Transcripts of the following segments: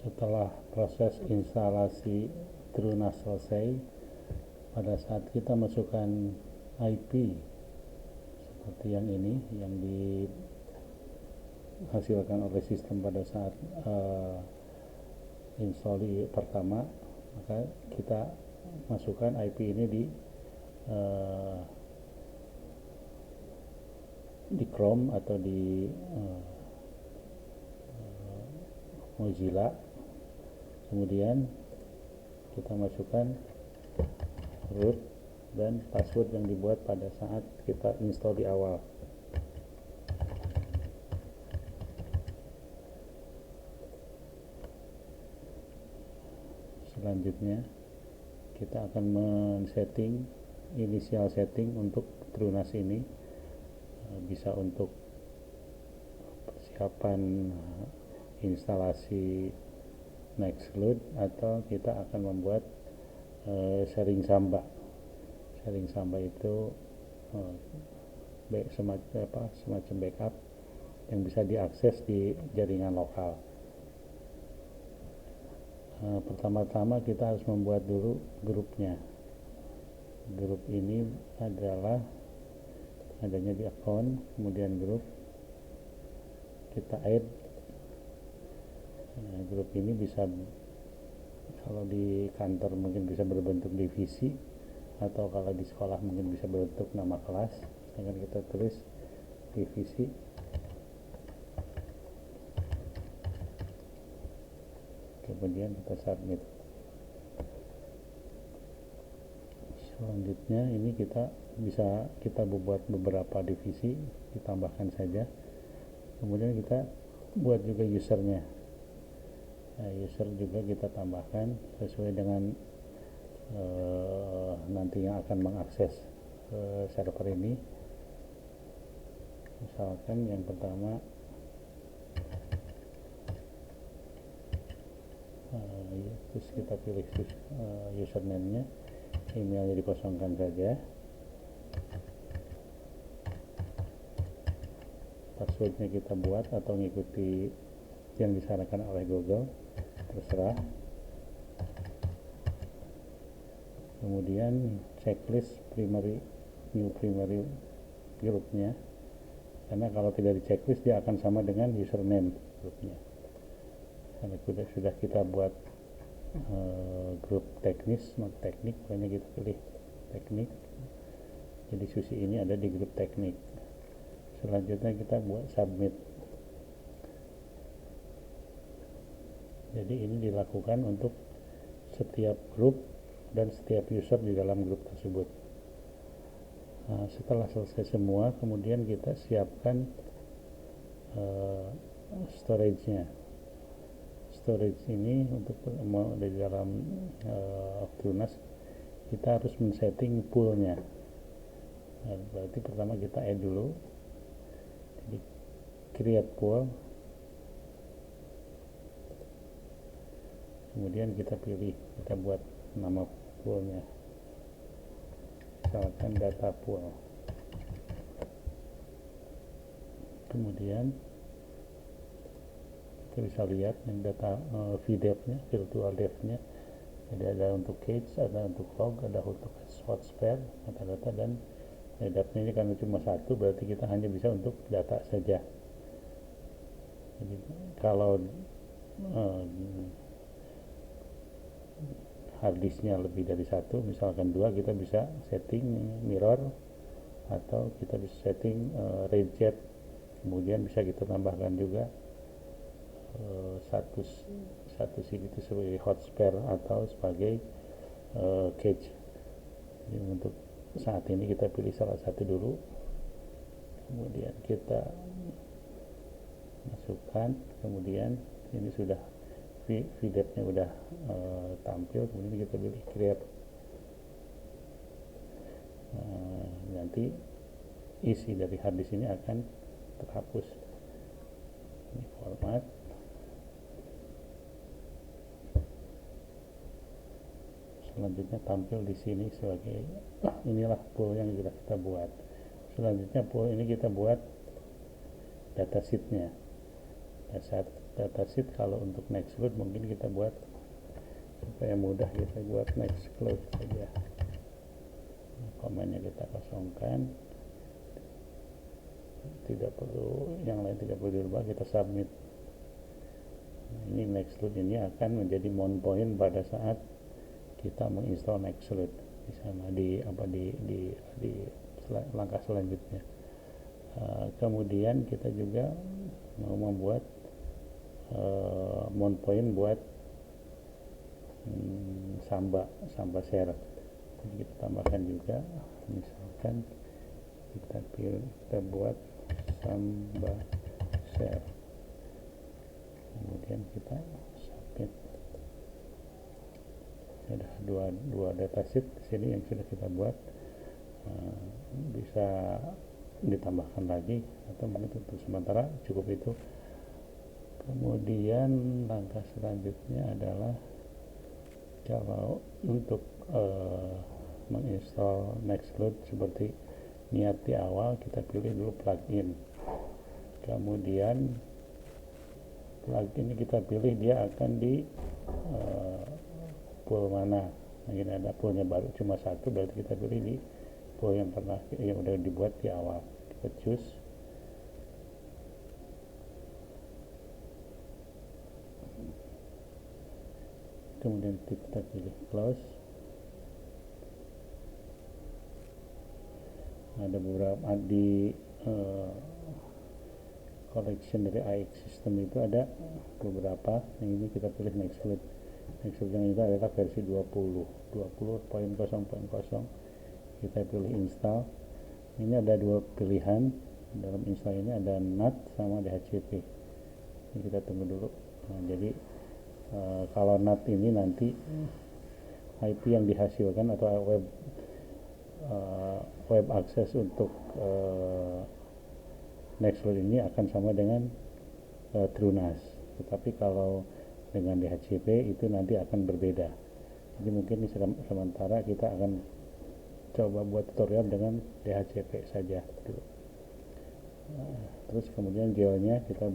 Setelah proses instalasi TrueNAS selesai, pada saat kita masukkan IP seperti yang ini yang dihasilkan oleh sistem pada saat install pertama, maka kita masukkan IP ini di Chrome atau di Mozilla. Kemudian kita masukkan root dan password yang dibuat pada saat kita install di awal. Selanjutnya kita akan men-setting initial setting untuk TrueNAS ini, bisa untuk persiapan instalasi Nextcloud, atau kita akan membuat sharing Samba. Sharing Samba itu semacam backup yang bisa diakses di jaringan lokal. Pertama-tama kita harus membuat dulu grupnya. Grup ini adalah adanya di account, kemudian grup, kita add. Grup ini bisa, kalau di kantor mungkin bisa berbentuk divisi, atau kalau di sekolah mungkin bisa berbentuk nama kelas. Akan kita tulis divisi, kemudian kita submit. Selanjutnya ini kita buat beberapa divisi, ditambahkan saja. Kemudian kita buat juga usernya. User juga kita tambahkan sesuai dengan nanti yang akan mengakses server ini. Misalkan yang pertama terus kita pilih username-nya, emailnya dikosongkan saja, passwordnya kita buat atau ngikuti yang disarankan oleh Google, terserah. Kemudian checklist new primary grupnya, karena kalau tidak di checklist dia akan sama dengan username grupnya. Karena sudah kita buat grup teknis, not teknik, makanya kita pilih teknik. Jadi susi ini ada di grup teknik. Selanjutnya kita buat submit. Jadi ini dilakukan untuk setiap grup dan setiap user di dalam grup tersebut. Setelah selesai semua, kemudian kita siapkan storage-nya. Storage ini untuk di dalam TrueNAS kita harus men-setting pool-nya. Berarti pertama kita add dulu, jadi create pool, kemudian kita buat nama poolnya, misalkan data pool. Kemudian kita bisa lihat yang data VDEV-nya, virtual dev-nya. Jadi ada untuk cache, ada untuk log, ada untuk hotspare, metadata, dan data ini karena cuma satu, berarti kita hanya bisa untuk data saja. Jadi kalau harddisknya lebih dari satu, misalkan 2, kita bisa setting mirror, atau kita bisa setting reject. Kemudian bisa kita tambahkan juga status itu sebagai hotspare atau sebagai cache. Jadi untuk saat ini kita pilih salah satu dulu, kemudian kita masukkan, kemudian ini sudah VDEV-nya udah tampil, kemudian kita pilih create. Nanti isi dari harddisk ini akan terhapus. Ini format. Selanjutnya tampil di sini sebagai inilah pool yang sudah kita buat. Selanjutnya pool ini kita buat datasheet-nya. Saat datasheet, kalau untuk Nextcloud mungkin kita buat supaya mudah, kita buat Nextcloud saja. Komennya kita kosongkan, tidak perlu yang lain, tidak perlu dirubah, kita submit. Ini Nextcloud ini akan menjadi mount point pada saat kita menginstall Nextcloud di sana, di langkah selanjutnya. Kemudian kita juga mau membuat mount point buat Samba share. Jadi kita tambahkan juga, misalkan kita buat Samba share, kemudian kita submit. Ada dua datasheet di sini yang sudah kita buat, bisa ditambahkan lagi atau mungkin untuk sementara cukup itu. Kemudian langkah selanjutnya adalah kalau untuk menginstall Nextcloud seperti niat di awal, kita pilih dulu plugin. Kemudian plugin ini kita pilih dia akan di pool mana. Nah, ini ada poolnya baru cuma satu, berarti kita pilih di pool yang udah dibuat di awal. Kita choose, kemudian kita pilih close. Ada beberapa di collection dari AX system itu ada beberapa, yang ini kita pilih Nextcloud. Nextcloud yang itu adalah versi 20.0.0. Kita pilih install. Ini ada dua pilihan dalam install ini, ada NAT sama DHCP. Ini kita tunggu dulu. Nah, jadi kalau NAT ini nanti IP yang dihasilkan atau web access untuk Nextcloud ini akan sama dengan TrueNAS, tetapi kalau dengan DHCP itu nanti akan berbeda. Jadi mungkin sementara kita akan coba buat tutorial dengan DHCP saja dulu. Terus kemudian jailnya kita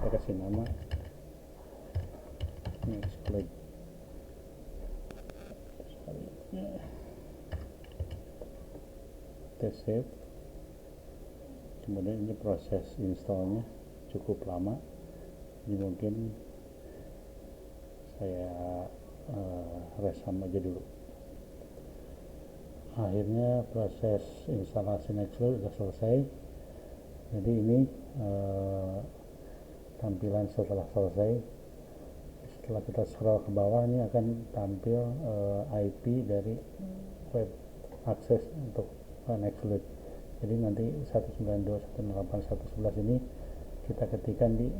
kasih nama Nextcloud. Kita save. Kemudian ini proses installnya cukup lama, ini mungkin saya resam aja dulu. Akhirnya proses instalasi Nextcloud sudah selesai. Jadi ini tampilan setelah selesai. Setelah kita scroll ke bawah, ini akan tampil IP dari web access untuk Nextcloud. Jadi nanti 192.168.111 ini kita ketikkan di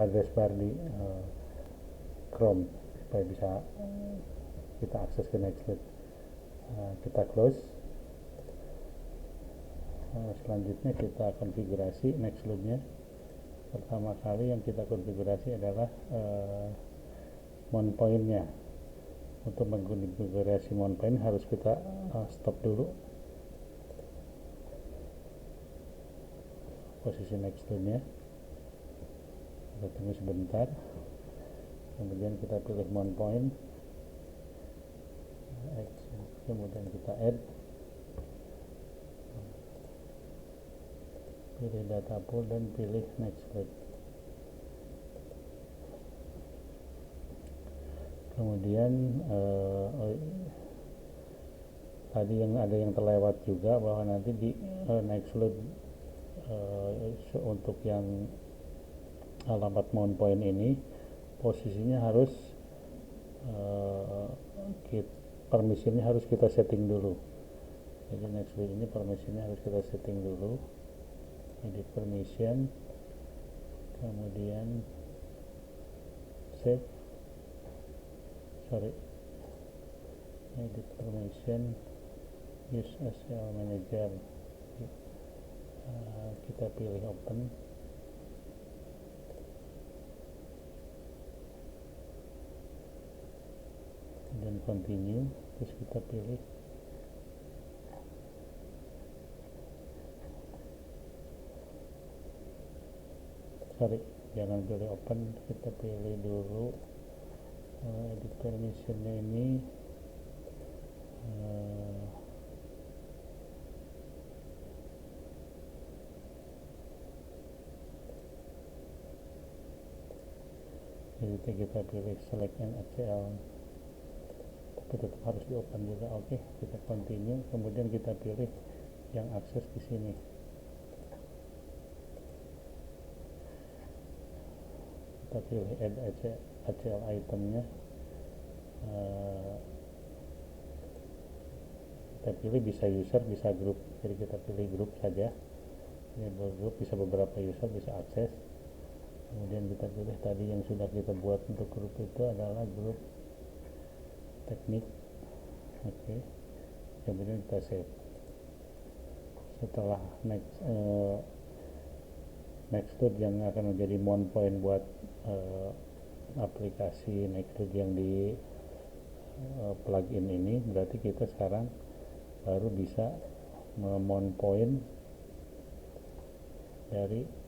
address bar di Chrome supaya bisa kita akses ke Nextcloud. Kita close. Selanjutnya kita konfigurasi Nextcloud-nya. Pertama kali yang kita konfigurasi adalah mount point-nya. Untuk mengkonfigurasi mount point harus kita stop dulu posisi Nextcloud-nya, kita tunggu sebentar, kemudian kita pilih mount point, kemudian kita add, pilih data pool dan pilih Nextcloud. Kemudian tadi ada yang terlewat juga, bahwa nanti di Nextcloud untuk yang alamat mount point ini posisinya harus permisinya harus kita setting dulu. Jadi Nextcloud ini permisinya harus kita setting dulu. Edit permission, kemudian save, edit permission, use SQL manager. Kita pilih open, dan continue. Terus kita pilih sorry, jangan pilih open, kita pilih dulu edit permissionnya ini. Jadi kita pilih select and ACL, tapi tetap harus di open juga. Oke, kita continue, kemudian kita pilih yang akses di sini. Kita pilih add ACL itemnya, kita pilih bisa user, bisa group. Jadi kita pilih group saja, ini group, bisa beberapa user, bisa akses. Kemudian kita pilih tadi yang sudah kita buat untuk grup itu adalah grup teknik. Oke, kemudian kita save. Setelah Nextcloud yang akan menjadi mount point buat aplikasi Nextcloud yang di plugin ini, berarti kita sekarang baru bisa mount point dari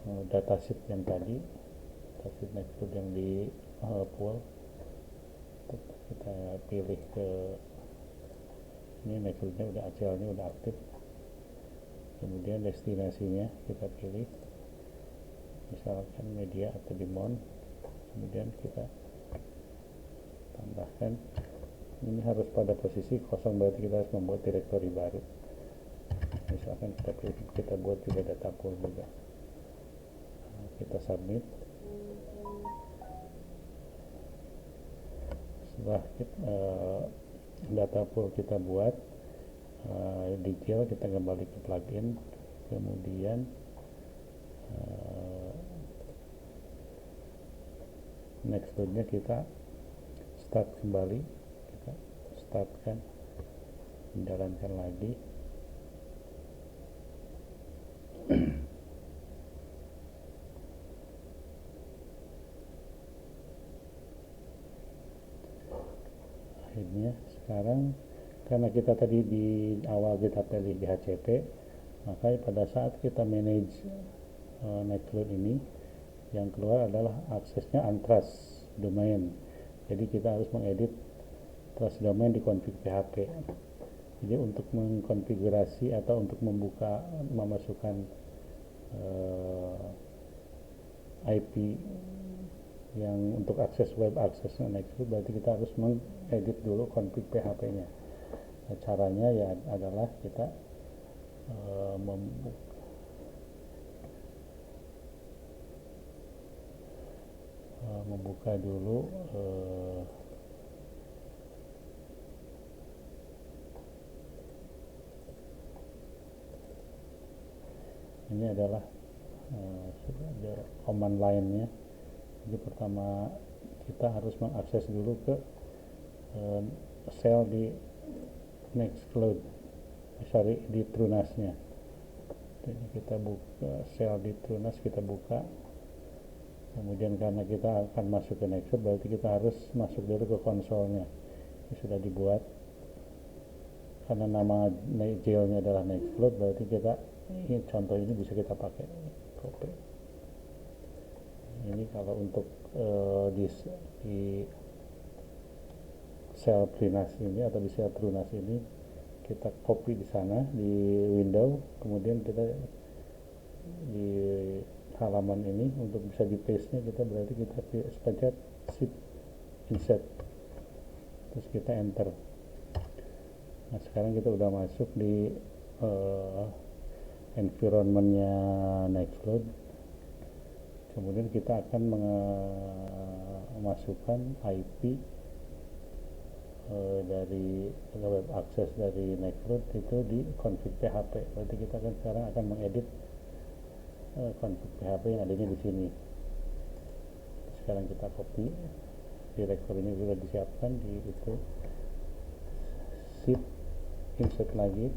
datasheet yang tadi, datasheet Nextcloud yang di pool. Kita pilih ke ini, Nextcloudnya udah, ACL-nya udah aktif. Kemudian destinasinya kita pilih, misalkan media atau di mount. Kemudian kita tambahkan, ini harus pada posisi kosong, berarti kita harus membuat directory baru. Misalkan kita pilih, kita buat juga data pool juga. Kita submit. Setelah data pool kita buat, detail, kita kembali ke plugin, kemudian Nextcloud-nya kita start kembali, kita startkan, jalankan lagi. Akhirnya sekarang, karena kita tadi di awal kita pilih DHCP, maka pada saat kita manage Nextcloud ini, yang keluar adalah aksesnya untrust domain. Jadi kita harus mengedit trust domain di config PHP. Jadi untuk mengkonfigurasi atau untuk membuka, memasukkan IP yang untuk akses web, aksesnya Nextcloud, berarti kita harus mengedit dulu config PHP-nya. Nah, caranya ya adalah kita membuka dulu ini adalah command line-nya. Jadi pertama kita harus mengakses dulu ke sel di Nextcloud, sorry, di TrueNAS-nya. Jadi kita buka sel di TrueNAS, kita buka. Kemudian karena kita akan masuk ke Nextcloud, berarti kita harus masuk dulu ke konsolnya. Ini sudah dibuat. Karena nama jailnya adalah Nextcloud, berarti kita, ini contoh ini bisa kita pakai, copy. Ini kalau untuk di sel TrueNAS ini atau di sel TrueNAS ini, kita copy di sana di window, kemudian kita di halaman ini untuk bisa di paste nya, kita berarti kita pencet shift insert, terus kita enter. Nah sekarang kita udah masuk di environmentnya Nextcloud. Kemudian kita akan memasukkan IP dari web access dari Nextcloud itu di config PHP. Berarti kita kan sekarang akan mengedit config PHP yang adanya di sini. Sekarang kita copy, directory ini sudah disiapkan di itu, shift insert lagi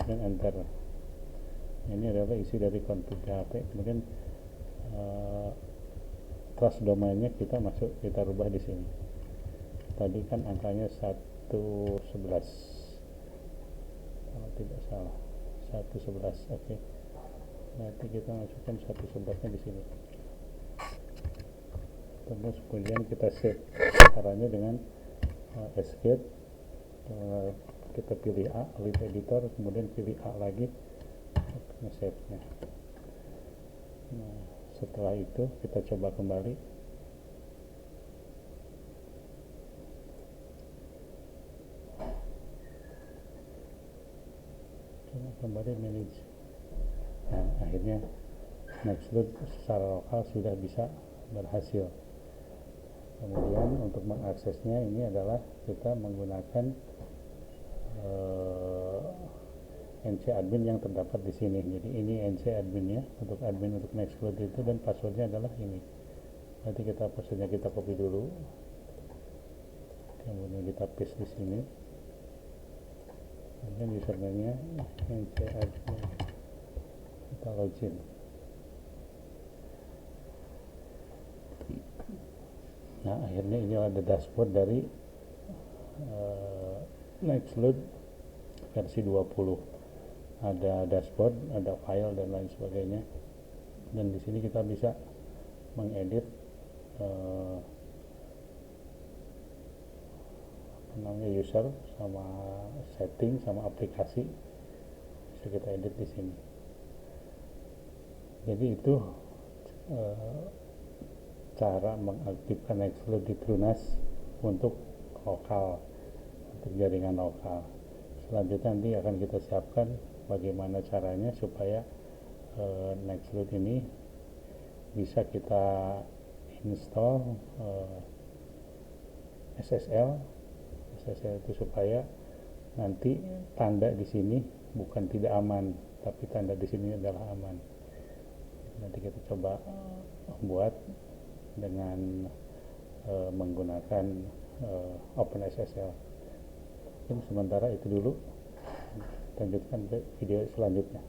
dan enter. Ini adalah isi dari config PHP. Kemudian trust domainnya kita masuk, kita rubah di sini. Tadi kan angkanya 111 kalau tidak salah, 111. Oke. Nanti kita masukkan 111 nya di sini. Terus kemudian kita save. Caranya dengan escape, kita pilih A, lead editor, kemudian pilih A lagi, nge-save nya. Nah, setelah itu kita coba kembali. Kembali manage. Nah, akhirnya Nextload secara lokal sudah bisa berhasil. Kemudian untuk mengaksesnya ini adalah kita menggunakan NC admin yang terdapat di sini. Jadi ini NC adminnya untuk admin untuk Nextcloud itu, dan passwordnya adalah ini. Nanti passwordnya kita copy dulu, kemudian kita paste di sini, kemudian username-nya NC admin, kita login. Nah, akhirnya ini ada dashboard dari Nextcloud versi 20. Ada dashboard, ada file dan lain sebagainya. Dan di sini kita bisa mengedit user sama setting sama aplikasi, bisa kita edit di sini. Jadi itu cara mengaktifkan Nextcloud di TrueNAS untuk lokal, untuk jaringan lokal. Selanjutnya nanti akan kita siapkan bagaimana caranya supaya Nextcloud ini bisa kita install SSL itu supaya nanti tanda di sini bukan tidak aman, tapi tanda di sini adalah aman. Nanti kita coba buat dengan menggunakan OpenSSL. Mungkin sementara itu dulu, lanjutkan ke video selanjutnya.